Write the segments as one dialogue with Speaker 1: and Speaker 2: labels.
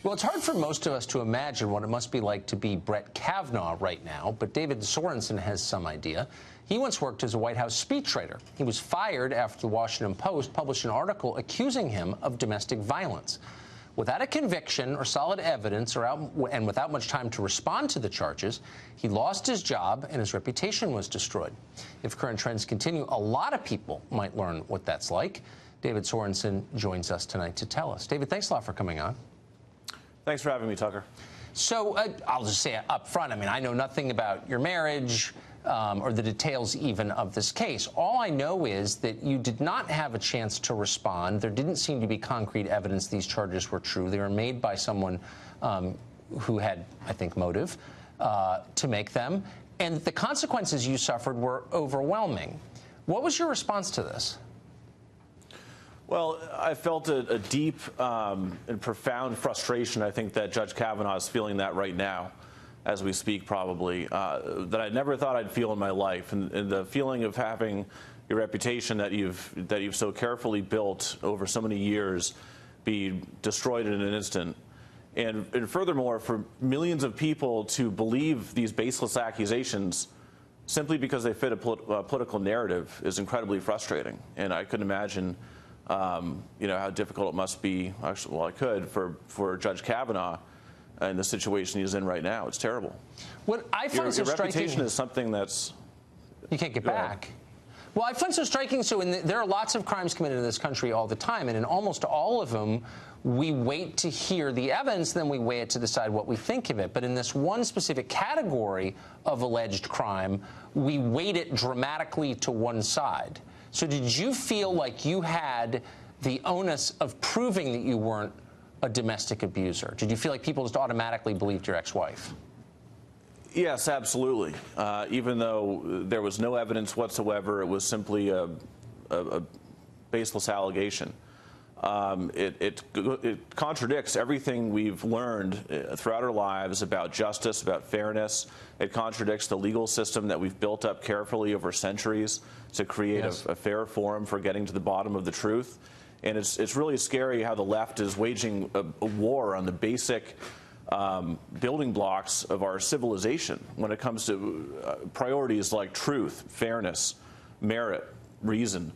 Speaker 1: Well, it's hard for most of us to imagine what it must be like to be Brett Kavanaugh right now, but David Sorensen has some idea. He once worked as a White House speechwriter. He was fired after the Washington Post published an article accusing him of domestic violence. Without a conviction or solid evidence and without much time to respond to the charges, he lost his job and his reputation was destroyed. If current trends continue, a lot of people might learn what that's like. David Sorensen joins us tonight to tell us. David, thanks a lot for coming on.
Speaker 2: Thanks for having me, Tucker.
Speaker 1: So I'll just say up front, I mean, I know nothing about your marriage or the details even of this case. All I know is that you did not have a chance to respond. There didn't seem to be concrete evidence these charges were true. They were made by someone who had, I think, motive to make them. And the consequences you suffered were overwhelming. What was your response to this?
Speaker 2: Well, I felt a deep and profound frustration. I think that Judge Kavanaugh is feeling that right now, as we speak, probably, that I never thought I'd feel in my life. And the feeling of having your reputation that you've so carefully built over so many years be destroyed in an instant. And furthermore, for millions of people to believe these baseless accusations simply because they fit a political narrative is incredibly frustrating. And I couldn't imagine how difficult it must be, actually, well, I could, for Judge Kavanaugh in the situation he's in right now. It's terrible.
Speaker 1: What I find
Speaker 2: your reputation is something that's...
Speaker 1: You can't get back. Well, I find so striking, there are lots of crimes committed in this country all the time, and in almost all of them, we wait to hear the evidence, then we weigh it to decide what we think of it. But in this one specific category of alleged crime, we weight it dramatically to one side. So did you feel like you had the onus of proving that you weren't a domestic abuser? Did you feel like people just automatically believed your ex-wife?
Speaker 2: Yes, absolutely. Even though there was no evidence whatsoever, it was simply a baseless allegation. It contradicts everything we've learned throughout our lives about justice, about fairness. It contradicts the legal system that we've built up carefully over centuries to create a fair forum for getting to the bottom of the truth. And it's really scary how the left is waging a war on the basic building blocks of our civilization when it comes to priorities like truth, fairness, merit, reason.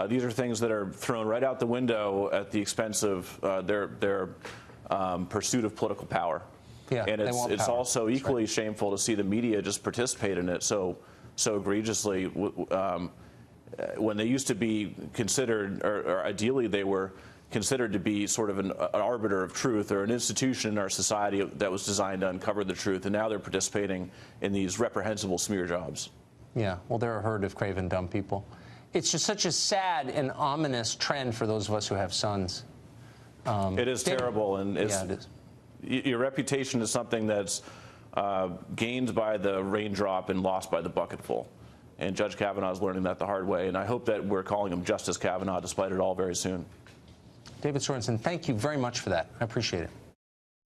Speaker 2: These are things that are thrown right out the window at the expense of their pursuit of political power.
Speaker 1: Yeah,
Speaker 2: and it's also equally shameful to see the media just participate in it so egregiously when they used to be considered, or ideally they were considered to be sort of an arbiter of truth or an institution in our society that was designed to uncover the truth, and now they're participating in these reprehensible smear jobs.
Speaker 1: Yeah, well, they're a herd of craven dumb people. It's just such a sad and ominous trend for those of us who have sons.
Speaker 2: It is terrible, and
Speaker 1: it is.
Speaker 2: Your reputation is something that's gained by the raindrop and lost by the bucketful. And Judge Kavanaugh is learning that the hard way, and I hope that we're calling him Justice Kavanaugh despite it all very soon.
Speaker 1: David Sorensen, thank you very much for that. I appreciate it.